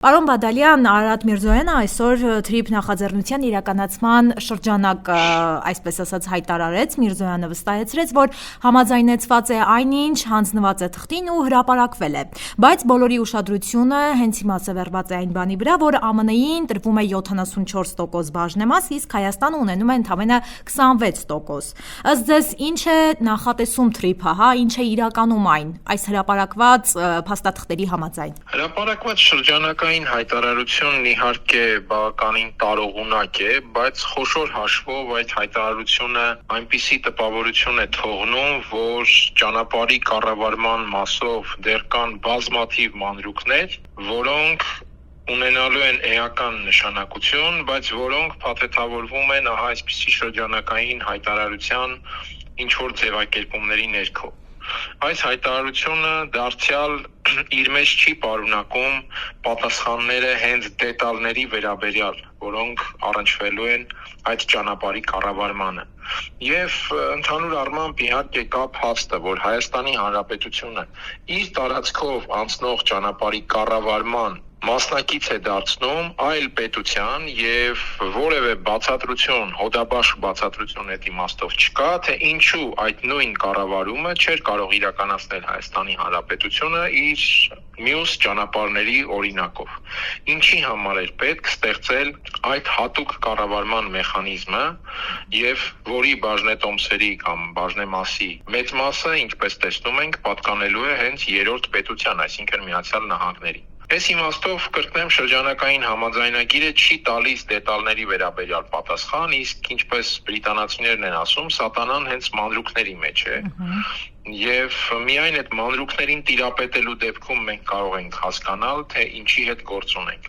Պարոն Բադալյան, Արարատ Միրզոյանը այսօր թրիփ նախաձեռնության իրականացման շրջանակ, այսպես ասած, հայտարարեց, Միրզոյանը վստահեցրեց, որ համաձայնեցված է այնինչ հանձնված է թղթին ու հրապարակվել է, բայց բոլորի ուշադրությունը հենց հիմա սևեռված է այն բանի վրա, որ ԱՄՆ-ին տրվում է 74% բաժնեմաս, իսկ Հայաստանը ունենում է ընդամենը 26%։ Ըստ ձեզ, ինչ է նախատեսում թրիփը, ինչ է իրականում այն, այս հրապարակված փաստաթղթերի համաձայն։ Հրապարակված շրջանակային հայտարարությունն իհարկե բավականին տարողունակ է, բայց խոշոր հաշվով այդ հայտարարությունը այնպիսի տպավորություն է թողնում, որ ճանապարհի կառավարման մասով դեռ կան բազմաթիվ մանրուքներ, որոնք ունենալու են էական նշանակություն, բայց որոնք փաթեթավորվում են այսպիսի շրջանակային հայտարարության ինչ-որ ձևակերպումների ներքո։ Այս հայտարարությունը դարձյալ իր մեջ չի պարունակում պատասխանները հենց դետալների վերաբերյալ, որոնք առնչվելու են այդ ճանապարհի կառավարմանը։ Եվ ընդհանուր առմամբ իհարկե կա փաստը, որ Հայաստանի Հանրապետությունը իր տարածքով անցնող ճանապարհի կառավարման մասնակից է դարձնում այլ պետության եւ որևէ բացատրություն, հոդաբաշխ բացատրություն այդ իմաստով չկա, թե ինչու այդ նույն կառավարումը չէր կարող իրականացնել Հայաստանի Հանրապետությունը իր մյուս ճանապարհների օրինակով։ Ինչի համար էր պետք ստեղծել այդ հատուկ կառավարման մեխանիզմը եւ որի բաժնետոմսերի կամ բաժնեմասի մեծ մասը, ինչպես տեսնում ենք, պատկանելու է հենց երրորդ պետության, այսինքն Միացյալ Նահանգներին։ Այս իմաստով կրկնեմ, շրջանակային համաձայնագիրը չի տալիս դետալների վերաբերյալ պատասխան, իսկ ինչպես բրիտանացիներն են ասում, սատանան հենց մանրուքների մեջ է։ Եվ միայն այդ մանրուքներին տիրապետելու դեպքում մենք կարող ենք հասկանալ, թե ինչի հետ գործ ունենք։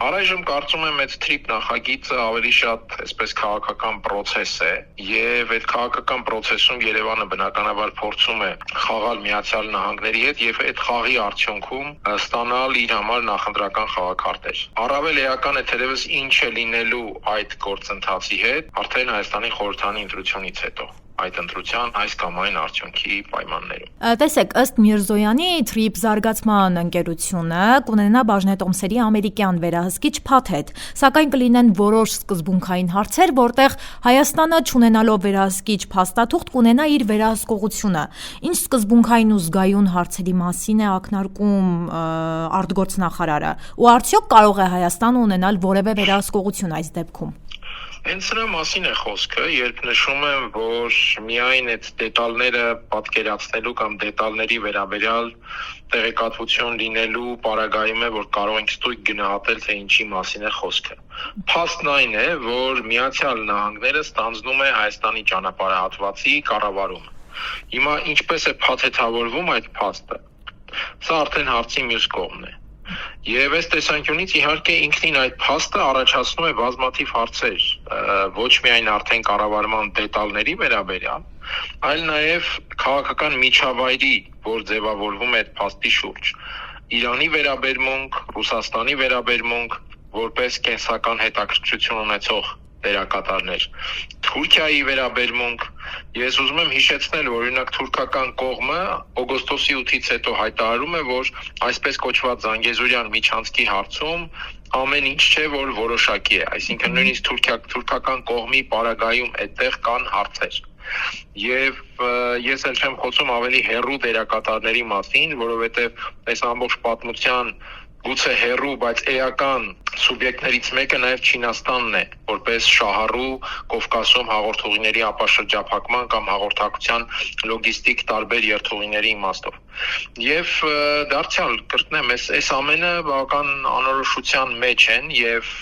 Առայժմ կարծում եմ այդ թրիփ նախագիծը ավելի շատ այսպես քաղաքական process է, եւ այդ քաղաքական process-ում Երևանը բնականաբար փորձում է խաղալ Միացյալ Նահանգների հետ եւ այդ խաղի արդյունքում ստանալ իր համար նախընտրական խաղաքարտեր։ Առավել էական է թերևս ինչ է լինելու այդ գործընթացի հետ արդեն Հայաստանի խորհրդանի ընտրությունից հետո։ Այդ ընտրության այս կամ այն արդյունքի պայմաններում։ Տեսեք, ըստ Միրզոյանի թրիփ զարգացման ընկերությունը կունենա բաժնետոմսերի ամերիկյան վերահսկիչ փաթեթ, սակայն կլինեն որոշ սկզբունքային հարցեր, որտեղ Հայաստանը չունենալով վերահսկիչ փաստաթուղթ կունենա իր վերահսկողությունը։ Ինչ սկզբունքային ու զգայուն հարցերի մասին է ակնարկում արտգործնախարարը, ու արդյոք կարող է Հայաստանը ունենալ որևէ վերահսկողություն այս դեպքում։ Հենց սրա մասին է խոսքը, երբ նշում եմ, որ միայն այդ դետալները պատկերացնելու կամ դետալների վերաբերյալ տեղեկատվություն լինելու պարագայում է, որ կարող ենք ստույգ գնահատել, թե ինչի մասին է խոսքը։ Փաստն այն է, որ Միացյալ Նահանգները ստանձնում է Հայաստանի ճանապարհահատվածի կառավարումը։ Հիմա ինչպես է փաթեթավորվում այդ փաստը, սա արդեն հարցի մյուս կողմն է։ Եվ այս տեսանկյունից իհարկե ինքնին այդ փաստը առաջացնում է բազմաթիվ հարցեր, ոչ միայն արդեն կառավարման դետալների վերաբերյալ, այլ նաև քաղաքական միջավայրի, որ ձևավորվում է այդ փաստի շուրջ։ Իրանի վերաբերմունք, Ռուսաստանի վերաբերմունք, որպես կենսական հետաքրքրություն ունեցող դերակատարներ, Թուրքիայի վերաբերմունք, ես ուզում եմ հիշեցնել, որ օրինակ թուրքական կողմը օգոստոսի 8-ից հետո հայտարարում է, որ այսպես կոչված Զանգեզուրյան միջանցքի հարցում ամեն ինչ չէ, որ որոշակի է, այսինքն նույնիսկ թուրքական կողմի պարագայում այդտեղ կան հարցեր։ Եվ ես էլ չեմ խոսում ավելի հեռու դերակատարների մասին, որովհետև այս ամբողջ պատմության գուցե հեռու, բայց էական սուբյեկտներից մեկը նաև Չինաստանն է, որպես շահառու Կովկասում հաղորդուղիների ապաշրջափակման կամ հաղորդակցության լոգիստիկ տարբեր երթուղիների իմաստով։ Եվ դարձյալ կրկնեմ, այս ամենը բավական անորոշության մեջ են եւ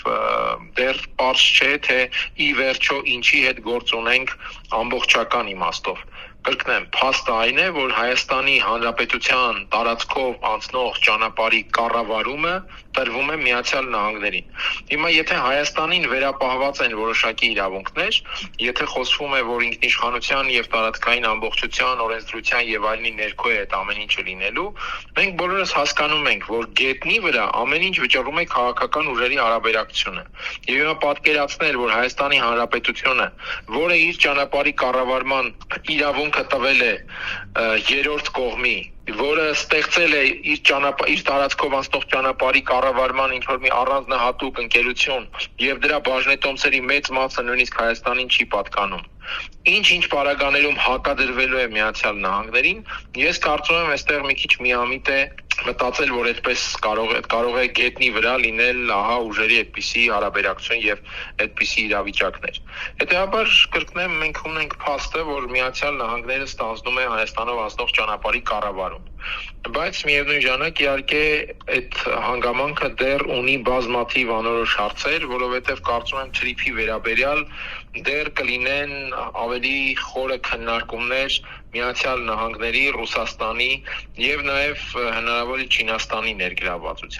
դեռ պարզ չէ, թե ի վերջո ինչի հետ գործ ունենք ամբողջական իմաստով։ Կրկնեմ, փաստը այն է, որ Հայաստանի Հանրապետության տարածքով անցնող ճանապարհի կառավարումը տրվում է Միացյալ Նահանգներին։ Հիմա եթե Հայաստանին վերապահված են որոշակի իրավունքներ, եթե խոսվում է, որ ինքնիշխանության եւ տարածքային ամբողջության, օրենսդրության եւ այլնի ներքո է այդ ամեն ինչը լինելու, մենք բոլորս հասկանում ենք, որ գետնի վրա ամեն ինչ վճռում է քաղաքական ուժերի հարաբերակցությունը։ Եվ հիմա պատկերացնել, որ Հայաստանի Հանրապետությունը, որը իր ճանապարհի կառավարման իրավունքը տվել է երրորդ կողմի որը ստեղծել է իր տարածքով անցնող ճանապարհի կառավարման ինչ-որ մի առանձնահատուկ ընկերություն եւ դրա բաժնետոմսերի մեծ մասը նույնիսկ Հայաստանին չի պատկանում։ Ինչ պարագաներում հակադրվելու է Միացյալ Նահանգներին, ես կարծում եմ, այստեղ մի քիչ միամիտ է մտածել, որ այդպես կարող է գետնի վրա լինել ահա ուժերի այդպիսի հարաբերակցություն եւ այդպիսի իրավիճակներ։ Հետեւաբար կրկնեմ, մենք ունենք փաստը, որ Միացյալ Նահանգները ստանձնում է Հայաստանով անցնող ճանապարհի կառավարում։ Բայց միևնույն ժամանակ իհարկե այդ հանգամանքը դեռ ունի բազմաթիվ անորոշ հարցեր, որովհետև կարծում եմ թրիփի վերաբերյալ դեռ կլինեն ավելի խորը քննարկումներ Միացյալ Նահանգների, Ռուսաստանի եւ նաեւ հնարավոր է Չինաստանի ներգրավվածությամբ։